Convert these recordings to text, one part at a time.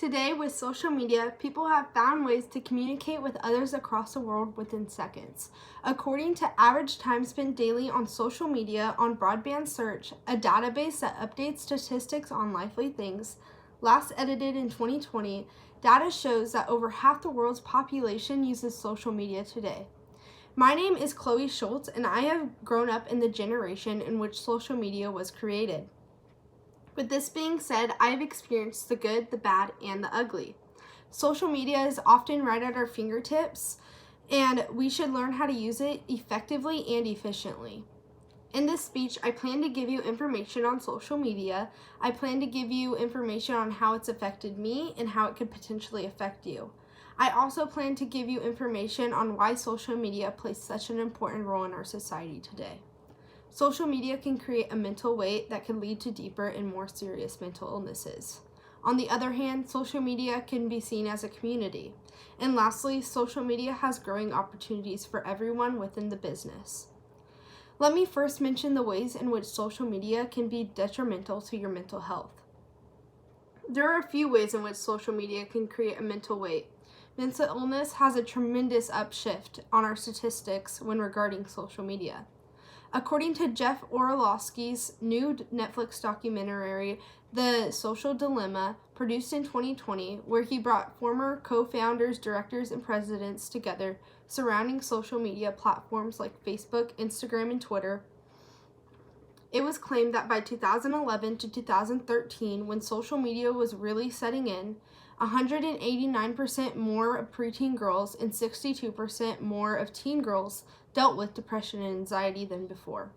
Today, with social media, people have found ways to communicate with others across the world within seconds. According to average time spent daily on social media on broadband search, a database that updates statistics on lively things, last edited in 2020, data shows that over half the world's population uses social media today. My name is Chloe Schultz, and I have grown up in the generation in which social media was created. With this being said, I have experienced the good, the bad, and the ugly. Social media is often right at our fingertips, and we should learn how to use it effectively and efficiently. In this speech, I plan to give you information on social media. I plan to give you information on how it's affected me and how it could potentially affect you. I also plan to give you information on why social media plays such an important role in our society today. Social media can create a mental weight that can lead to deeper and more serious mental illnesses. On the other hand, social media can be seen as a community. And lastly, social media has growing opportunities for everyone within the business. Let me first mention the ways in which social media can be detrimental to your mental health. There are a few ways in which social media can create a mental weight. Mental illness has a tremendous upshift on our statistics when regarding social media. According to Jeff Orlowski's new Netflix documentary, The Social Dilemma, produced in 2020, where he brought former co-founders, directors, and presidents together surrounding social media platforms like Facebook, Instagram, and Twitter, it was claimed that by 2011 to 2013, when social media was really setting in, 189% more of preteen girls and 62% more of teen girls dealt with depression and anxiety than before.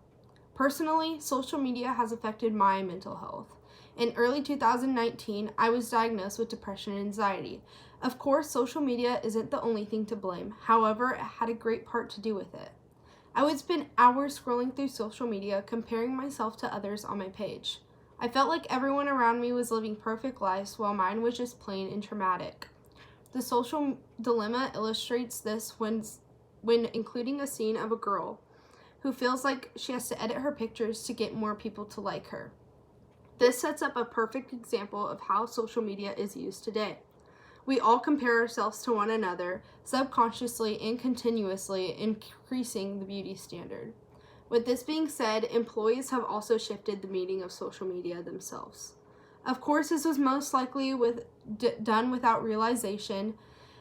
Personally, social media has affected my mental health. In early 2019, I was diagnosed with depression and anxiety. Of course, social media isn't the only thing to blame. However, it had a great part to do with it. I would spend hours scrolling through social media, comparing myself to others on my page. I felt like everyone around me was living perfect lives while mine was just plain and traumatic. The Social Dilemma illustrates this when including a scene of a girl who feels like she has to edit her pictures to get more people to like her. This sets up a perfect example of how social media is used today. We all compare ourselves to one another, subconsciously and continuously increasing the beauty standard. With this being said, employees have also shifted the meaning of social media themselves. Of course, this was most likely done without realization.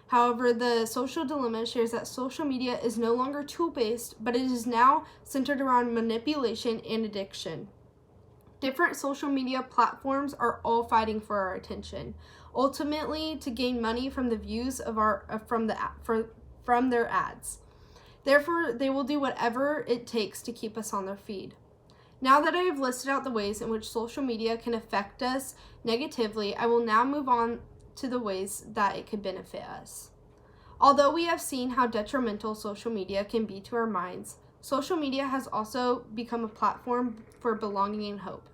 However, the Social Dilemma shares that social media is no longer tool-based, but it is now centered around manipulation and addiction. Different social media platforms are all fighting for our attention, ultimately to gain money from the views of from their ads. Therefore, they will do whatever it takes to keep us on their feed. Now that I have listed out the ways in which social media can affect us negatively, I will now move on to the ways that it could benefit us. Although we have seen how detrimental social media can be to our minds, social media has also become a platform for belonging and hope.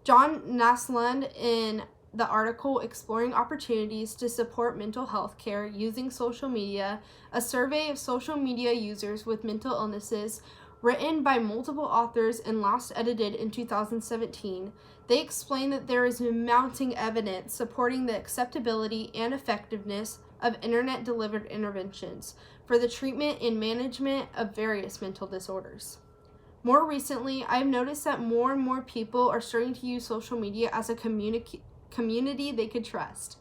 John Naslund, in the article Exploring Opportunities to Support Mental Health Care Using Social Media, a survey of social media users with mental illnesses, written by multiple authors and last edited in 2017, they explain that there is mounting evidence supporting the acceptability and effectiveness of internet-delivered interventions for the treatment and management of various mental disorders. More recently, I have noticed that more and more people are starting to use social media as a community they could trust.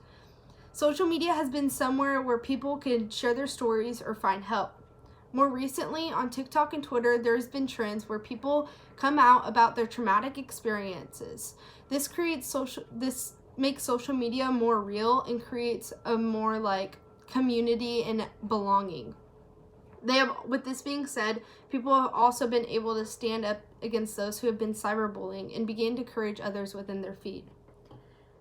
Social media has been somewhere where people can share their stories or find help. More recently, on TikTok and Twitter, there's been trends where people come out about their traumatic experiences. This makes social media more real and creates a more community and belonging. With this being said, people have also been able to stand up against those who have been cyberbullying and begin to encourage others within their feed.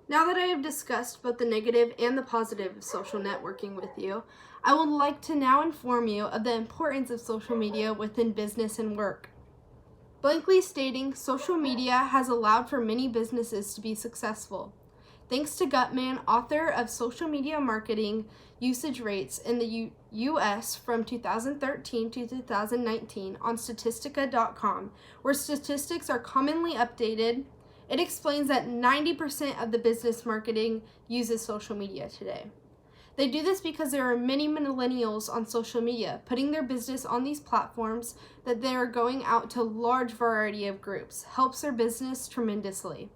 Now that I have discussed both the negative and the positive of social networking with you, I would like to now inform you of the importance of social media within business and work. Blankly stating, social media has allowed for many businesses to be successful. Thanks to Gutman, author of Social Media Marketing Usage Rates in the U.S. from 2013 to 2019 on Statistica.com, where statistics are commonly updated It explains that 90% of the business marketing uses social media today. They do this because there are many millennials on social media putting their business on these platforms that they are going out to a large variety of groups, helps their business tremendously.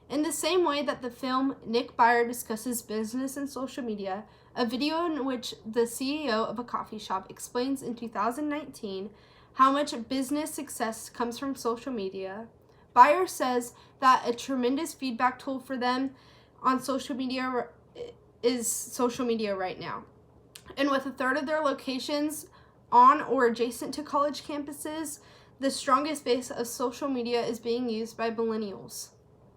In the same way that the film Nick Byer discusses business and social media, a video in which the CEO of a coffee shop explains in 2019 how much business success comes from social media, Byer says that a tremendous feedback tool for them on social media is social media right now. And with a third of their locations on or adjacent to college campuses, the strongest base of social media is being used by millennials.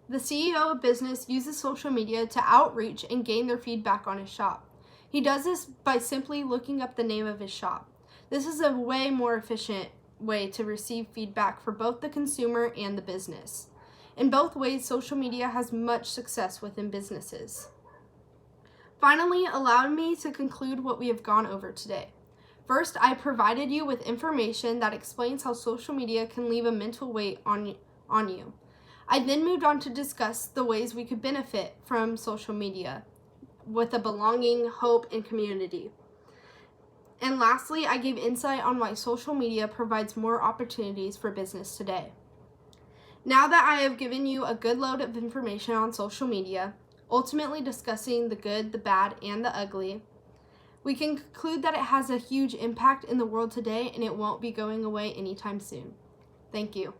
The CEO of business uses social media to outreach and gain their feedback on his shop. He does this by simply looking up the name of his shop. This is a way more efficient way to receive feedback for both the consumer and the business. In both ways, social media has much success within businesses. Finally, allow me to conclude what we have gone over today. First, I provided you with information that explains how social media can leave a mental weight on you. I then moved on to discuss the ways we could benefit from social media with a belonging, hope, and community. And lastly, I gave insight on why social media provides more opportunities for business today. Now that I have given you a good load of information on social media, ultimately discussing the good, the bad, and the ugly, we can conclude that it has a huge impact in the world today and it won't be going away anytime soon. Thank you.